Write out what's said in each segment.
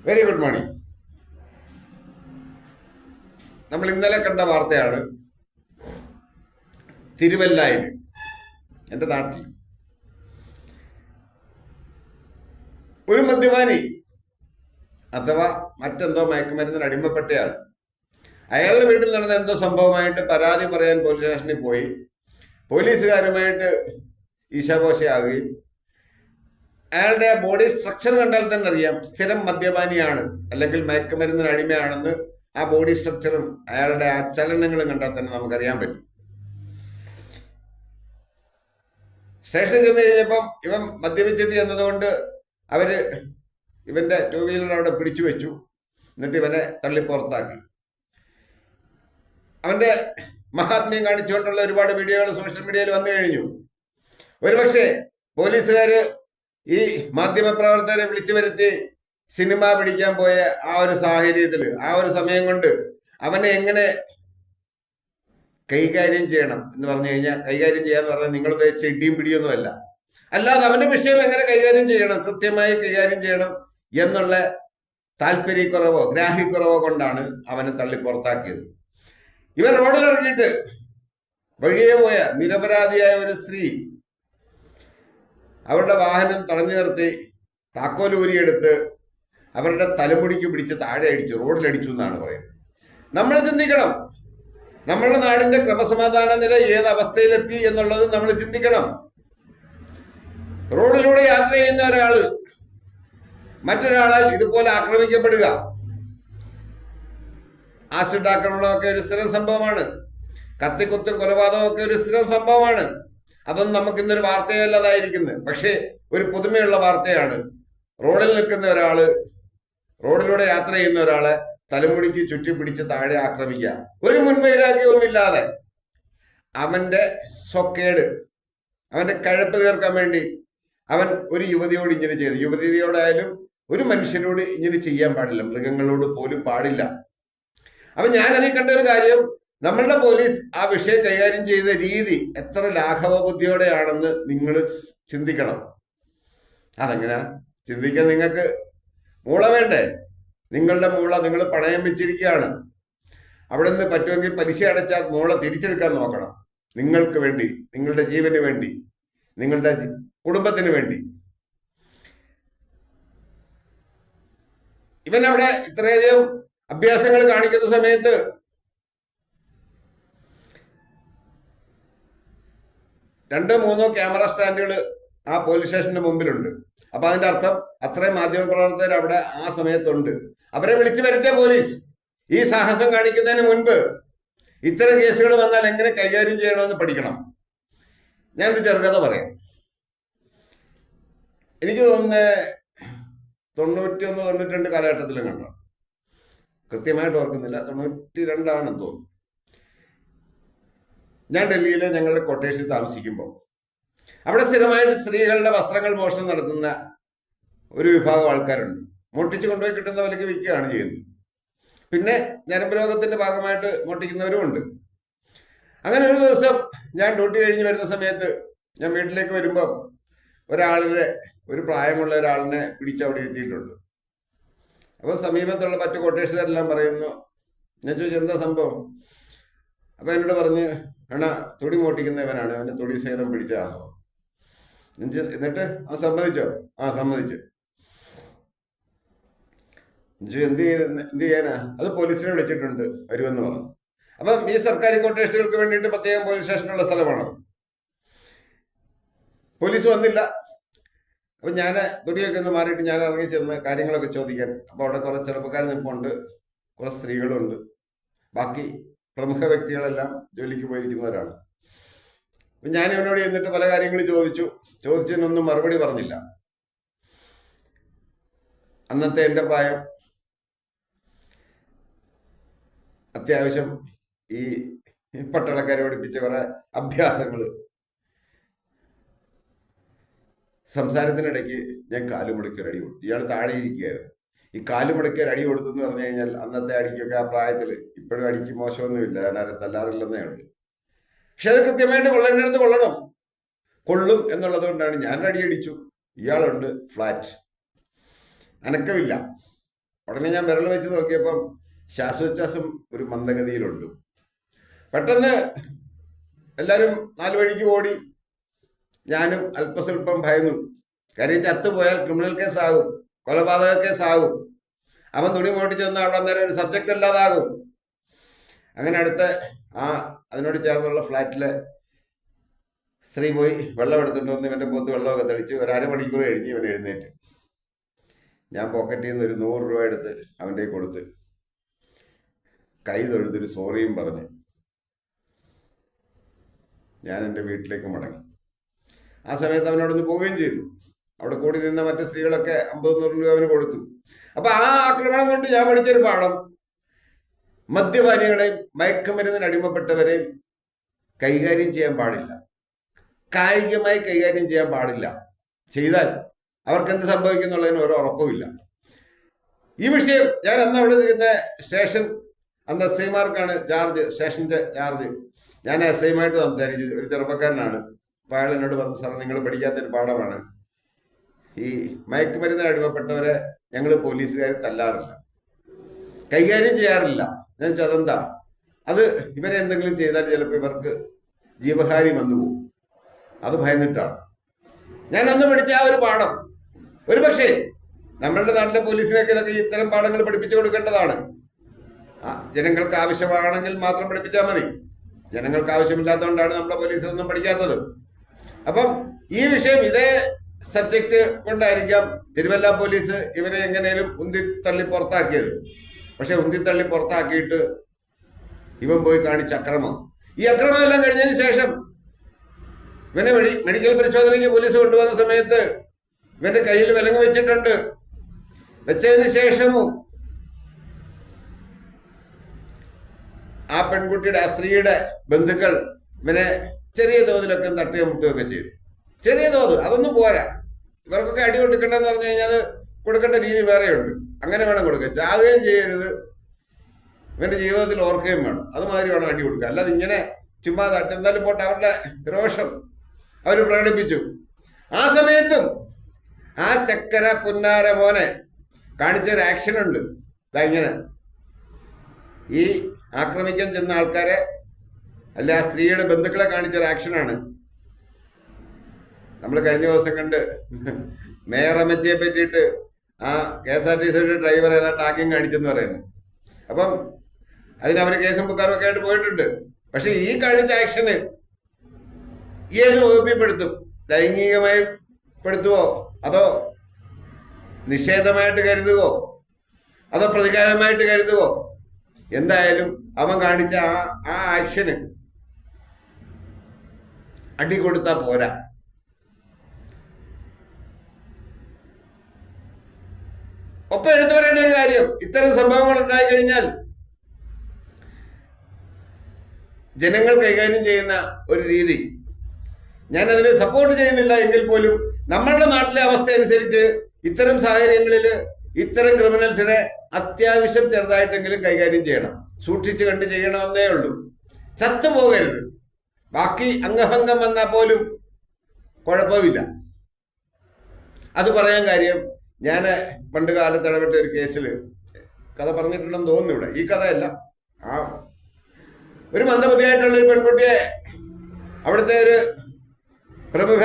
Very good morning. നമ്മൾ ഇന്നലെ കണ്ട വാർത്തയാണ്. തിരുവല്ലായിൽ, എൻ്റെ നാട്ടിൽ, ഒരു മദ്യപാനി അഥവാ മറ്റെന്തോ മയക്കുമരുന്നിന് അടിമപ്പെട്ടയാൾ അയാളുടെ വീട്ടിൽ നടന്ന എന്തോ സംഭവമായിട്ട് പരാതി പറയാൻ പോലീസ് സ്റ്റേഷനിൽ പോയി. പോലീസുകാരുമായിട്ട് ഈശാഘോഷയാകുകയും അയാളുടെ ബോഡി സ്ട്രക്ചർ കണ്ടാൽ തന്നെ അറിയാം സ്ഥിരം മദ്യപാനിയാണ് അല്ലെങ്കിൽ മയക്കുമരുന്നിന് അടിമയാണെന്ന്. ആ ബോഡി സ്ട്രക്ചറും അയാളുടെ ആ ചലനങ്ങളും കണ്ടാൽ തന്നെ നമുക്കറിയാൻ പറ്റും. സ്റ്റേഷനിൽ ചെന്ന് കഴിഞ്ഞപ്പം ഇവൻ മദ്യപിച്ചിട്ട് എന്നതുകൊണ്ട് അവര് ഇവന്റെ 2 വീലർ അവിടെ പിടിച്ചു വെച്ചു. എന്നിട്ട് ഇവനെ തള്ളി പുറത്താക്കി. അവന്റെ മഹാത്മ്യം കാണിച്ചുകൊണ്ടുള്ള ഒരുപാട് വീഡിയോകൾ സോഷ്യൽ മീഡിയയിൽ വന്നു കഴിഞ്ഞു. ഒരുപക്ഷെ പോലീസുകാര് ഈ മാധ്യമപ്രവർത്തകരെ വിളിച്ചു വരുത്തി സിനിമ പിടിക്കാൻ പോയ ആ ഒരു സാഹചര്യത്തിൽ, ആ ഒരു സമയം കൊണ്ട് അവനെ എങ്ങനെ കൈകാര്യം ചെയ്യണം എന്ന് പറഞ്ഞു കഴിഞ്ഞാൽ, കൈകാര്യം ചെയ്യാന്ന് പറഞ്ഞാൽ നിങ്ങൾ ഉദ്ദേശിച്ച ഇടിയും പിടിയൊന്നുമല്ല, അല്ലാതെ അവന്റെ വിഷയം എങ്ങനെ കൈകാര്യം ചെയ്യണം, കൃത്യമായി കൈകാര്യം ചെയ്യണം എന്നുള്ള താല്പര്യക്കുറവോ ഗ്രാഹ്യക്കുറവോ കൊണ്ടാണ് അവനെ തള്ളി പുറത്താക്കിയത്. ഇവൻ റോഡിലിറങ്ങിയിട്ട് വഴിയെ പോയ നിരപരാധിയായ ഒരു സ്ത്രീ അവരുടെ വാഹനം തടഞ്ഞു നിർത്തി താക്കോലൂരിയെടുത്ത് അവരുടെ തലമുടിക്ക് പിടിച്ച് താഴെ അടിച്ചു, റോഡിലടിച്ചു എന്നാണ് പറയുന്നത്. നമ്മൾ ചിന്തിക്കണം, നമ്മളുടെ നാടിന്റെ ക്രമസമാധാന നില ഏത് അവസ്ഥയിലെത്തി എന്നുള്ളത് നമ്മൾ ചിന്തിക്കണം. റോഡിലൂടെ യാത്ര ചെയ്യുന്ന ഒരാള് മറ്റൊരാളാൽ ഇതുപോലെ ആക്രമിക്കപ്പെടുക, ആസിഡ് ആക്രമണമൊക്കെ ഒരു സ്ഥിരം സംഭവമാണ്. കത്തിക്കുത്തും കൊലപാതകമൊക്കെ ഒരു സ്ഥിരം സംഭവമാണ്. അതൊന്നും നമുക്ക് ഇന്നൊരു വാർത്തയല്ലതായിരിക്കുന്നത്. പക്ഷേ ഒരു പുതുമയുള്ള വാർത്തയാണ്. റോഡിൽ നിൽക്കുന്ന ഒരാള്, റോഡിലൂടെ യാത്ര ചെയ്യുന്ന ഒരാളെ തലമുടിക്ക് ചുറ്റി പിടിച്ച് താഴെ ആക്രമിക്കുക, ഒരു മുൻവൈരാഗ്യവുമില്ലാതെ. അവന്റെ സ്വക്കേട്, അവന്റെ കഴപ്പ് തീർക്കാൻ വേണ്ടി അവൻ ഒരു യുവതിയോട് ഇങ്ങനെ ചെയ്തു. യുവതിയോടായാലും ഒരു മനുഷ്യനോട് ഇങ്ങനെ ചെയ്യാൻ പാടില്ല, മൃഗങ്ങളോട് പോലും പാടില്ല. അപ്പൊ ഞാനതിൽ കണ്ട ഒരു കാര്യം, നമ്മളുടെ പോലീസ് ആ വിഷയം കൈകാര്യം ചെയ്ത രീതി എത്ര ലാഘവ ബുദ്ധിയോടെയാണെന്ന് നിങ്ങൾ ചിന്തിക്കണം. അതെങ്ങനെ ചിന്തിക്കാൻ നിങ്ങൾക്ക് മൂള വേണ്ടേ? നിങ്ങളുടെ മൂള നിങ്ങൾ പണയം വെച്ചിരിക്കുകയാണ്. അവിടെ നിന്ന് പറ്റുമെങ്കിൽ പലിശ അടച്ചാൽ മൂള തിരിച്ചെടുക്കാൻ നോക്കണം. നിങ്ങൾക്ക് വേണ്ടി, നിങ്ങളുടെ ജീവന് വേണ്ടി, നിങ്ങളുടെ കുടുംബത്തിന് വേണ്ടി. ഇവൻ അവിടെ ഇത്രയധികം അഭ്യാസങ്ങൾ കാണിക്കുന്ന സമയത്ത് രണ്ടോ മൂന്നോ ക്യാമറ സ്റ്റാൻഡുകൾ ആ പോലീസ് സ്റ്റേഷന്റെ മുമ്പിലുണ്ട്. അപ്പൊ അതിന്റെ അർത്ഥം അത്രയും മാധ്യമപ്രവർത്തകർ അവിടെ ആ സമയത്തുണ്ട്. അവരെ വിളിച്ചു വരുത്തിയ പോലീസ് ഈ സാഹസം കാണിക്കുന്നതിന് മുൻപ് ഇത്തരം കേസുകൾ വന്നാൽ എങ്ങനെ കൈകാര്യം ചെയ്യണമെന്ന് പഠിക്കണം. ഞാനൊരു ചെറുകഥ പറയാം. എനിക്ക് തോന്നുന്നത് 91, 92 കാലഘട്ടത്തിലും കണ്ടു, കൃത്യമായിട്ട് ഓർക്കുന്നില്ല, 92 തോന്നുന്നു. ഞാൻ ഡൽഹിയിലെ ഞങ്ങളുടെ കൊട്ടേഴ്സിൽ താമസിക്കുമ്പോൾ അവിടെ സ്ഥിരമായിട്ട് സ്ത്രീകളുടെ വസ്ത്രങ്ങൾ മോഷണം നടത്തുന്ന ഒരു വിഭാഗം ആൾക്കാരുണ്ട്. മോട്ടിച്ച് കൊണ്ടുപോയി കിട്ടുന്ന വിലയ്ക്ക് വിൽക്കുകയാണ് ചെയ്യുന്നത്. പിന്നെ ഞരമ്പ് രോഗത്തിന്റെ ഭാഗമായിട്ട് മോട്ടിക്കുന്നവരുമുണ്ട്. അങ്ങനെ ഒരു ദിവസം ഞാൻ ഡ്യൂട്ടി കഴിഞ്ഞ് വരുന്ന സമയത്ത് ഞാൻ വീട്ടിലേക്ക് വരുമ്പം ഒരു പ്രായമുള്ള ഒരാളിനെ പിടിച്ചവിടെ ഇരുത്തിയിട്ടുണ്ട്. അപ്പോൾ സമീപത്തുള്ള മറ്റു കൊട്ടേഴ്സുകാരെല്ലാം പറയുന്നു. ഞാൻ ചോദിച്ചു എന്താ സംഭവം? അപ്പൊ എന്നോട് പറഞ്ഞ്, അണ്ണാ തൊടി മോട്ടിക്കുന്നവനാണ്, അവന്റെ തൊടി സേലം പിടിച്ചതാണോ? എന്നിട്ട് ആ സമ്മതിച്ചോ? ആ സമ്മതിച്ചു. എന്ത് ചെയ്യാനാ? അത് പോലീസിനെ വിളിച്ചിട്ടുണ്ട്, വരുമെന്ന് പറഞ്ഞു. അപ്പം ഈ സർക്കാർ ക്വാർട്ടേഴ്സുകൾക്ക് വേണ്ടിയിട്ട് പ്രത്യേകം പോലീസ് സ്റ്റേഷനുള്ള സ്ഥലമാണത്. പോലീസ് വന്നില്ല. അപ്പൊ ഞാൻ തൊടിയൊക്കെ ഒന്ന് മാറിയിട്ട് ഞാൻ ഇറങ്ങി ചെന്ന് കാര്യങ്ങളൊക്കെ ചോദിക്കാൻ. അപ്പൊ അവിടെ കുറെ ചെറുപ്പക്കാർ നിൽപ്പുണ്ട്, കുറെ സ്ത്രീകളുണ്ട്, ബാക്കി പ്രമുഖ വ്യക്തികളെല്ലാം ജോലിക്ക് പോയിരിക്കുന്നവരാണ്. അപ്പൊ ഞാൻ ഇവനോട് ചെന്നിട്ട് പല കാര്യങ്ങൾ ചോദിച്ചതിനൊന്നും മറുപടി പറഞ്ഞില്ല. അന്നത്തെ എൻ്റെ പ്രായം അത്യാവശ്യം ഈ പട്ടാളക്കാരെ പഠിപ്പിച്ച കുറെ അഭ്യാസങ്ങൾ. സംസാരത്തിനിടയ്ക്ക് ഞാൻ കാലുമുടക്കി അടി കൊടുത്തു. ഇയാൾ താഴെ ഇരിക്കുകയായിരുന്നു. ഈ കാലുമുടക്കി അടി കൊടുത്തു എന്ന് പറഞ്ഞു കഴിഞ്ഞാൽ അന്നത്തെ അടിക്കൊക്കെ ആ പ്രായത്തിൽ, ഇപ്പോഴും അടിക്ക് മോശമൊന്നുമില്ല, ഞാൻ ആരും തല്ലാറില്ലെന്നേ ഉള്ളൂ. പക്ഷെ അത് കൃത്യമായിട്ട് കൊള്ളേണ്ടടുത്ത് കൊള്ളണം. കൊള്ളും എന്നുള്ളത് കൊണ്ടാണ് ഞാൻ അടി അടിച്ചു. ഇയാളുണ്ട് ഫ്ലാറ്റ്, അനക്കമില്ല. ഉടനെ ഞാൻ വിരൽ വെച്ച് നോക്കിയപ്പം ശ്വാസോച്ഛ്വാസം ഒരു മന്ദഗതിയിലുണ്ട്. പെട്ടെന്ന് എല്ലാവരും നാല് വഴിക്ക് ഓടി. ഞാനും അല്പസ്വല്പം ഭയന്നു. കാര്യം ചത്തുപോയാൽ ക്രിമിനൽ കേസാകും, കൊലപാതക കേസാകും. അവൻ തുണി മോട്ടിച്ച് വന്നാൽ അവിടെ അന്നേരം ഒരു സബ്ജക്റ്റ് അല്ലാതാകും. അങ്ങനെ അടുത്ത് അതിനോട് ചേർന്നുള്ള ഫ്ലാറ്റിലെ സ്ത്രീ പോയി വെള്ളം എടുത്തിട്ട് വന്ന് ഇവൻ്റെ മുഖത്ത് വെള്ളമൊക്കെ തെളിച്ച് ഒരു അരമണിക്കൂർ കഴിഞ്ഞ് ഇവൻ എഴുന്നേറ്റ്. ഞാൻ പോക്കറ്റിൽ നിന്ന് ഒരു 100 രൂപ എടുത്ത് അവൻ്റെ കൊടുത്ത് കൈ തൊഴുതൊരു സോറിയും പറഞ്ഞ് ഞാൻ എൻ്റെ വീട്ടിലേക്ക് മടങ്ങി. ആ സമയത്ത് അവനോടൊന്ന് പോവുകയും ചെയ്തു. അവിടെ കൂടി നിന്ന മറ്റു സ്ത്രീകളൊക്കെ 50-100 രൂപ അവന് കൊടുത്തു. അപ്പൊ ആ ആക്രമണം കൊണ്ട് ഞാൻ പഠിച്ചൊരു പാഠം, മദ്യപാനികളെയും മയക്കുമരുന്നിന് അടിമപ്പെട്ടവരെയും കൈകാര്യം ചെയ്യാൻ പാടില്ല, കായികമായി കൈകാര്യം ചെയ്യാൻ പാടില്ല. ചെയ്താൽ അവർക്ക് എന്ത് സംഭവിക്കുന്നുള്ളതിന് ഒരു ഉറപ്പുമില്ല. ഈ വിഷയം ഞാൻ അന്ന് അവിടെ ഇരുന്ന സ്റ്റേഷൻ, അന്ന് എസ് ഐമാർക്കാണ് ചാർജ്, സ്റ്റേഷന്റെ ചാർജ്. ഞാൻ എസ് ഐമായിട്ട് സംസാരിച്ചു. ഒരു ചെറുപ്പക്കാരനാണ്. അപ്പൊ അയാൾ എന്നോട് പറഞ്ഞു, സാർ നിങ്ങൾ പഠിക്കാത്തൊരു പാഠമാണ്, ഈ മയക്കുമരുന്നിന് അടിമപ്പെട്ടവരെ ഞങ്ങൾ പോലീസുകാർ തല്ലാറില്ല, കൈകാര്യം ചെയ്യാറില്ല. ഞാൻ ചോദിച്ചു അതെന്താ? അത് ഇവരെ എന്തെങ്കിലും ചെയ്താൽ ചിലപ്പോൾ ഇവർക്ക് ജീവഹാനി വന്നു പോകും, അത് ഭയന്നിട്ടാണ്. ഞാൻ അന്ന് പഠിച്ച ആ ഒരു പാഠം ഒരു പക്ഷേ നമ്മളുടെ നാട്ടിലെ പോലീസിനൊക്കെ ഇതൊക്കെ ഇത്തരം പാഠങ്ങൾ പഠിപ്പിച്ചു കൊടുക്കേണ്ടതാണ്. ജനങ്ങൾക്ക് ആവശ്യമാണെങ്കിൽ മാത്രം പഠിപ്പിച്ചാൽ മതി. ജനങ്ങൾക്ക് ആവശ്യമില്ലാത്തതുകൊണ്ടാണ് നമ്മുടെ പോലീസ് ഒന്നും പഠിക്കാത്തത്. അപ്പം ഈ വിഷയം ഇതേ സബ്ജക്റ്റ് കൊണ്ടായിരിക്കാം തിരുവല്ല പോലീസ് ഇവരെ എങ്ങനെയും ഉന്തിത്തള്ളി പുറത്താക്കിയത്. പക്ഷെ ഉന്തിത്തള്ളി പുറത്താക്കിയിട്ട് ഇവൻ പോയി കാണിച്ച അക്രമം, ഈ അക്രമം എല്ലാം കഴിഞ്ഞതിന് ശേഷം ഇവനെ മെഡിക്കൽ പരിശോധനയ്ക്ക് പോലീസ് കൊണ്ടുവന്ന സമയത്ത് ഇവന്റെ കയ്യിൽ വിലങ്ങ് വെച്ചിട്ടുണ്ട്. വെച്ചതിന് ശേഷവും ആ പെൺകുട്ടിയുടെ, ആ സ്ത്രീയുടെ ബന്ധുക്കൾ ഇവനെ ചെറിയ തോതിലൊക്കെ തട്ടുകയും മുട്ടുകയൊക്കെ ചെയ്തു. ചെറിയ തോത്, അതൊന്നും പോരാ. ഇവർക്കൊക്കെ അടി കൊടുക്കണ്ടെന്ന് പറഞ്ഞു കഴിഞ്ഞാൽ അത് കൊടുക്കേണ്ട രീതി വേറെയുണ്ട്. അങ്ങനെ വേണം കൊടുക്കുക. ചാവുകയും ചെയ്യരുത്, ഇവന്റെ ജീവിതത്തിൽ ഓർക്കുകയും വേണം. അതുമാതിരി വേണം അടി കൊടുക്കുക. അല്ലാതെ ഇങ്ങനെ ചുമ്മാ തട്ട്. എന്തായാലും പോട്ടെ, അവരുടെ രോഷം അവർ പ്രകടിപ്പിച്ചു. ആ സമയത്തും ആ ചക്കര പുന്നാര മോനെ കാണിച്ചൊരു ആക്ഷൻ ഉണ്ട്. ഇങ്ങനെ ഈ ആക്രമിക്കാൻ ചെന്ന ആൾക്കാരെ, അല്ല ആ സ്ത്രീയുടെ ബന്ധുക്കളെ കാണിച്ചൊരു ആക്ഷനാണ്. നമ്മൾ കഴിഞ്ഞ ദിവസം കണ്ട് മേയർ അമ്മച്ചിയെ പറ്റിയിട്ട് ആ KSRTC ഡ്രൈവർ ഏതാണ്ട് ആദ്യം കാണിച്ചെന്ന് പറയുന്നത്. അപ്പം അതിനവര് കേസും ബുക്കാരും ഒക്കെ ആയിട്ട് പോയിട്ടുണ്ട്. പക്ഷെ ഈ കാണിച്ച ആക്ഷന് ഏത് വകുപ്പിൽപ്പെടുത്തും? ലൈംഗികമായി പെടുത്തുവോ, അതോ നിഷേധമായിട്ട് കരുതുവോ, അതോ പ്രതികാരമായിട്ട് കരുതുവോ? എന്തായാലും അവൻ കാണിച്ച ആ ആക്ഷന് അടി കൊടുത്താ പോരാ. ഒപ്പം എടുത്തു പറയേണ്ട ഒരു കാര്യം, ഇത്തരം സംഭവങ്ങൾ ഉണ്ടായി കഴിഞ്ഞാൽ ജനങ്ങൾ കൈകാര്യം ചെയ്യുന്ന ഒരു രീതി ഞാൻ അതിനെ സപ്പോർട്ട് ചെയ്യുന്നില്ല എങ്കിൽ പോലും നമ്മളുടെ നാട്ടിലെ അവസ്ഥ അനുസരിച്ച് ഇത്തരം സാഹചര്യങ്ങളിൽ ഇത്തരം ക്രിമിനൽസിനെ അത്യാവശ്യം ചെറുതായിട്ടെങ്കിലും കൈകാര്യം ചെയ്യണം. സൂക്ഷിച്ചു കണ്ട് ചെയ്യണമെന്നേ ഉള്ളൂ. ചത്തുപോകരുത്. ബാക്കി അംഗഭംഗം വന്നാൽ പോലും കുഴപ്പമില്ല. അത് പറയാൻ കാര്യം, ഞാൻ പണ്ട് കാലത്ത് ഇടപെട്ട ഒരു കേസിൽ കഥ പറഞ്ഞിട്ടുണ്ടെന്ന് തോന്നുന്നു. ഇവിടെ ഈ കഥയല്ല, ഒരു മന്ദബുദ്ധിയായിട്ടുള്ള ഒരു പെൺകുട്ടിയെ അവിടുത്തെ ഒരു പ്രമുഖ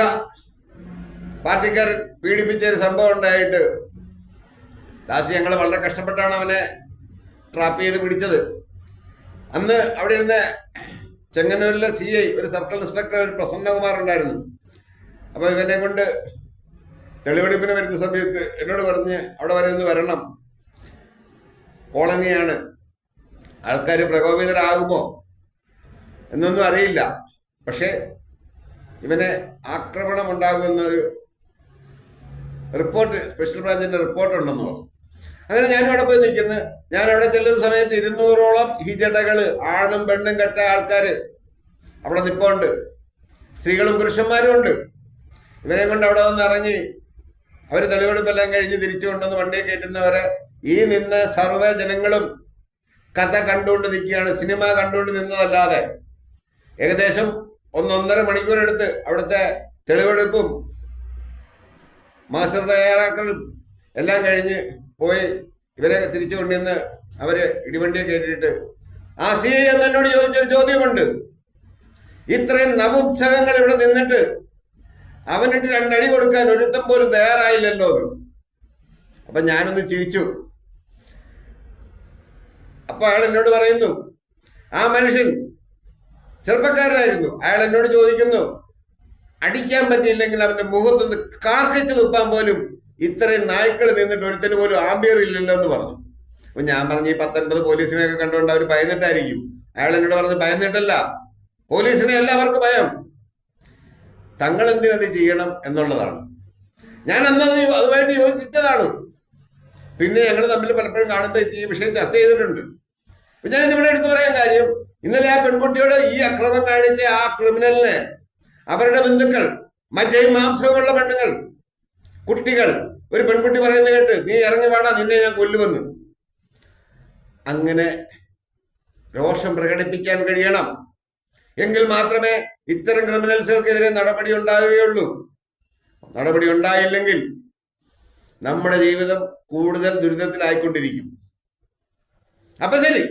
പാർട്ടിക്കാരൻ പീഡിപ്പിച്ച ഒരു സംഭവം ഉണ്ടായിട്ട് ലാസ്റ്റ് ഞങ്ങൾ വളരെ കഷ്ടപ്പെട്ടാണ് അവനെ ട്രാപ്പ് ചെയ്ത് പിടിച്ചത്. അന്ന് അവിടെ ഇരുന്ന ചെങ്ങന്നൂരിലെ CI, ഒരു സർക്കിൾ ഇൻസ്പെക്ടർ, ഒരു പ്രസന്നകുമാർ ഉണ്ടായിരുന്നു. അപ്പൊ ഇവനെ കൊണ്ട് തെളിവെടുപ്പിന് വരുന്ന സമയത്ത് എന്നോട് പറഞ്ഞ് അവിടെ വരെ ഒന്ന് വരണം, കോളനിയാണ്, ആൾക്കാർ പ്രകോപിതരാകുമോ എന്നൊന്നും അറിയില്ല, പക്ഷെ ഇവനെ ആക്രമണം ഉണ്ടാകുമെന്നൊരു റിപ്പോർട്ട്, സ്പെഷ്യൽ ബ്രാഞ്ചിന്റെ റിപ്പോർട്ട് ഉണ്ടെന്ന് പറഞ്ഞു. അങ്ങനെ ഞാനും അവിടെ പോയി നിൽക്കുന്നു. ഞാൻ അവിടെ ചെല്ലുന്ന സമയത്ത് 200ഓളം ഹിജടകള്, ആണും പെണ്ണും കെട്ട ആൾക്കാര് അവിടെ നിൽപ്പുണ്ട്. സ്ത്രീകളും പുരുഷന്മാരും ഉണ്ട്. ഇവരെ കൊണ്ട് അവിടെ വന്ന് ഇറങ്ങി അവർ തെളിവെടുപ്പെല്ലാം കഴിഞ്ഞ് തിരിച്ചു കൊണ്ടുവന്ന് വണ്ടിയെ കയറ്റുന്നവരെ ഈ നിന്ന സർവ്വ ജനങ്ങളും കഥ കണ്ടുകൊണ്ട് നിൽക്കുകയാണ്. സിനിമ കണ്ടുകൊണ്ട് നിന്നതല്ലാതെ ഏകദേശം 1-1.5 മണിക്കൂറെടുത്ത് അവിടുത്തെ തെളിവെടുപ്പും മാസ്റ്റർ തയ്യാറാക്കലും എല്ലാം കഴിഞ്ഞ് പോയി ഇവരെ തിരിച്ചു കൊണ്ടുവന്ന് അവര് ഇടിവണ്ടിയെ കേട്ടിട്ട് ആ സി ഐ എന്നോട് ചോദിച്ചൊരു ചോദ്യമുണ്ട്, ഇത്രയും നപുംസകങ്ങൾ ഇവിടെ നിന്നിട്ട് അവനിട്ട് രണ്ടടി കൊടുക്കാൻ ഒരുത്തം പോലും തയ്യാറായില്ലല്ലോ എന്ന്. അപ്പൊ ഞാനൊന്ന് ചിരിച്ചു. അപ്പൊ അയാൾ എന്നോട് പറയുന്നു, ആ മനുഷ്യൻ ചെറുപ്പക്കാരനായിരുന്നു, അയാൾ എന്നോട് ചോദിക്കുന്നു, അടിക്കാൻ പറ്റിയില്ലെങ്കിൽ അവന്റെ മുഖത്തൊന്ന് കാർക്കിച്ച് തുപ്പാൻ പോലും ഇത്രയും നായ്ക്കൾ നിന്നിട്ട് ഒരുത്തിന് പോലും ആംബിയർ ഇല്ലല്ലോ എന്ന് പറഞ്ഞു. അപ്പൊ ഞാൻ പറഞ്ഞു, ഈ 19 പോലീസിനെയൊക്കെ കണ്ടുകൊണ്ട് അവർ ഭയന്നിട്ടായിരിക്കും. അയാൾ എന്നോട് പറഞ്ഞു, ഭയന്നിട്ടല്ല, പോലീസിനെ അല്ല അവർക്ക് ഭയം, തങ്ങൾ എന്തിനത് ചെയ്യണം എന്നുള്ളതാണ്. ഞാൻ അന്നത് അതുമായിട്ട് യോജിച്ചതാണ്. പിന്നെ ഞങ്ങൾ തമ്മിൽ പലപ്പോഴും കാണുമ്പോൾ ഈ വിഷയം ചർച്ച ചെയ്തിട്ടുണ്ട്. ഞാനിതിവിടെ എടുത്തു പറയാൻ കാര്യം, ഇന്നലെ ആ പെൺകുട്ടിയോട് ഈ അക്രമം കാണിച്ച ആ ക്രിമിനലിനെ അവരുടെ ബന്ധുക്കൾ, മജ്ജയും മാംസവുമുള്ള പെണ്ണുങ്ങൾ, കുട്ടികൾ, ഒരു പെൺകുട്ടി പറയുന്നത് കേട്ട്, നീ ഇറങ്ങി വാടാ, നിന്നെ ഞാൻ കൊല്ലുമെന്ന്. അങ്ങനെ രോഷം പ്രകടിപ്പിക്കാൻ കഴിയണം. എങ്കിൽ മാത്രമേ ഇത്തരം ക്രിമിനൽസുകൾക്കെതിരെ നടപടി ഉണ്ടാവുകയുള്ളൂ. നടപടി ഉണ്ടായില്ലെങ്കിൽ നമ്മുടെ ജീവിതം കൂടുതൽ ദുരിതത്തിലായിക്കൊണ്ടിരിക്കും. അപ്പൊ ശരി.